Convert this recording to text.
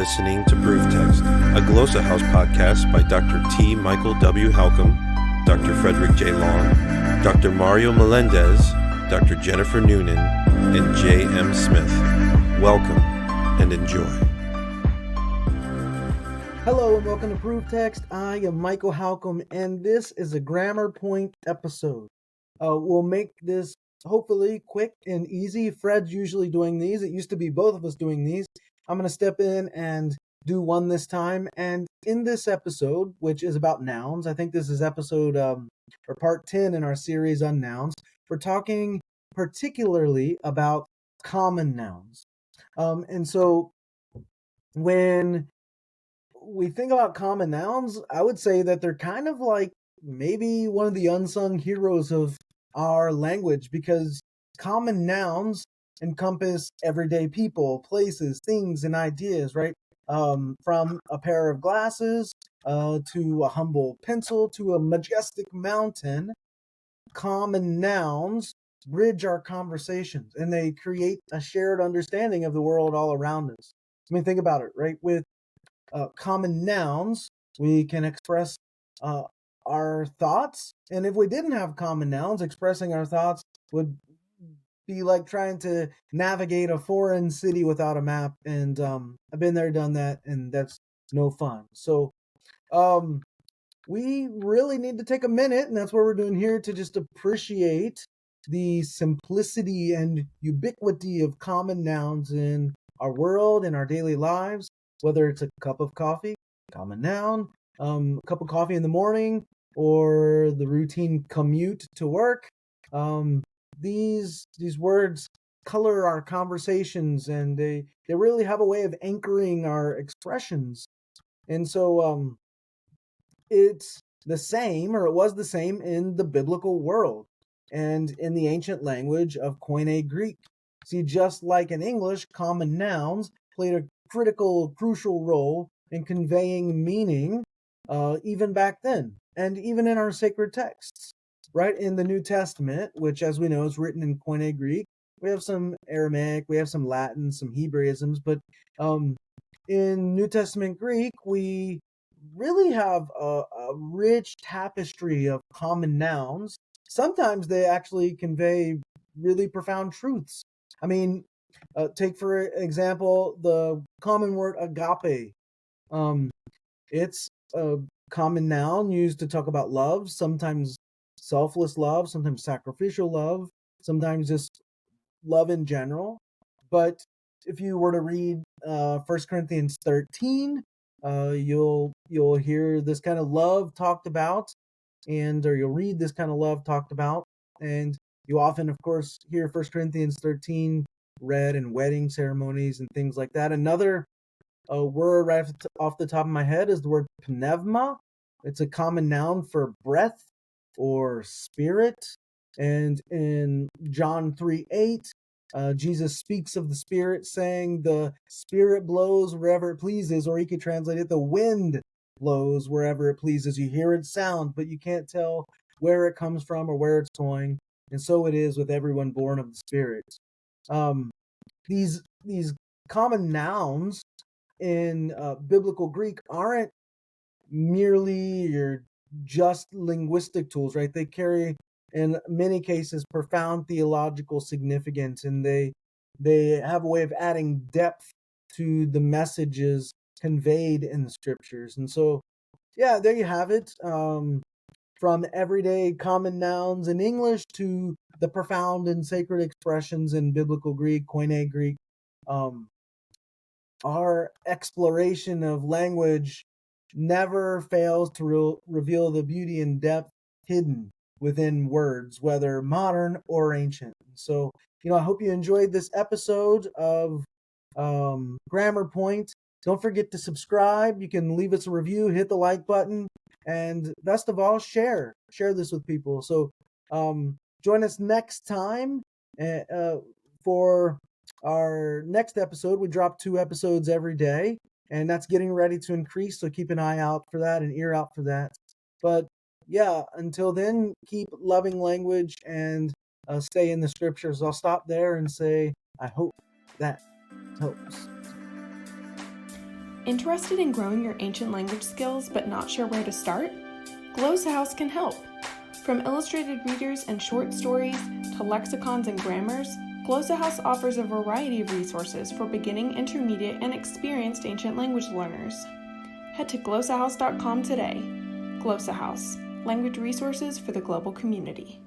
listening to Proof Text, a Glossa House podcast by Dr. T. Michael W. Halcomb, Dr. Frederick J. Long, Dr. Mario Melendez, Dr. Jennifer Noonan, and J. M. Smith. Welcome and enjoy. Hello and welcome to Proof Text. I am Michael Halcomb, and this is a GrammarPoint episode. We'll make this hopefully quick and easy. Fred's usually doing these. It used to be both of us doing these. I'm going to step in and do one this time. And in this episode, which is about nouns, I think this is episode or part 10 in our series on nouns, we're talking particularly about common nouns. And so when we think about common nouns, I would say that they're kind of like maybe one of the unsung heroes of our language, because common nouns encompass everyday people, places, things, and ideas, right? From a pair of glasses to a humble pencil to a majestic mountain, common nouns bridge our conversations and they create a shared understanding of the world all around us. I mean, think about it, right? With common nouns, we can express our thoughts. And if we didn't have common nouns, expressing our thoughts would be like trying to navigate a foreign city without a map. And I've been there, done that, and that's no fun. So we really need to take a minute, and that's what we're doing here, to just appreciate the simplicity and ubiquity of common nouns in our world, in our daily lives. Whether it's a cup of coffee, common noun, a cup of coffee in the morning, or the routine commute to work. These words color our conversations, and they really have a way of anchoring our expressions. And so it's the same, or it was the same, in the biblical world and in the ancient language of Koine Greek. See, just like in English, common nouns played a crucial role in conveying meaning even back then, and even in our sacred texts, right? In the New Testament, which, as we know, is written in Koine Greek, we have some Aramaic, we have some Latin, some Hebraisms, but in New Testament Greek, we really have a rich tapestry of common nouns. Sometimes they actually convey really profound truths. I mean, take, for example, the common word agape. It's a common noun used to talk about love, sometimes selfless love, sometimes sacrificial love, sometimes just love in general. But if you were to read 1 Corinthians 13, you'll hear this kind of love talked about, or you'll read this kind of love talked about, and you often, of course, hear 1 Corinthians 13 read in wedding ceremonies and things like that. Another word right off the top of my head is the word pneuma. It's a common noun for breath or spirit. And in John 3:8, Jesus speaks of the Spirit, saying the Spirit blows wherever it pleases, or he could translate it, the wind blows wherever it pleases. You hear its sound, but you can't tell where it comes from or where it's going. And so it is with everyone born of the Spirit. These common nouns in biblical Greek aren't merely your just linguistic tools, right? They carry, in many cases, profound theological significance, and they have a way of adding depth to the messages conveyed in the scriptures. And so, yeah, there you have it. From everyday common nouns in English to the profound and sacred expressions in biblical Greek, Koine Greek. Our exploration of language never fails to reveal the beauty and depth hidden within words, whether modern or ancient. So, I hope you enjoyed this episode of GrammarPoint. Don't forget to subscribe. You can leave us a review, hit the like button, and best of all, share this with people. So join us next time for our next episode. We drop 2 episodes every day, and that's getting ready to increase, so keep an eye out for that, an ear out for that. But yeah, until then, keep loving language and stay in the scriptures. I'll stop there and say I hope that helps. Interested in growing your ancient language skills but not sure where to start? Glossa House can help. From illustrated readers and short stories to lexicons and grammars, Glossa House offers a variety of resources for beginning, intermediate, and experienced ancient language learners. Head to glossahouse.com today. Glossa House, language resources for the global community.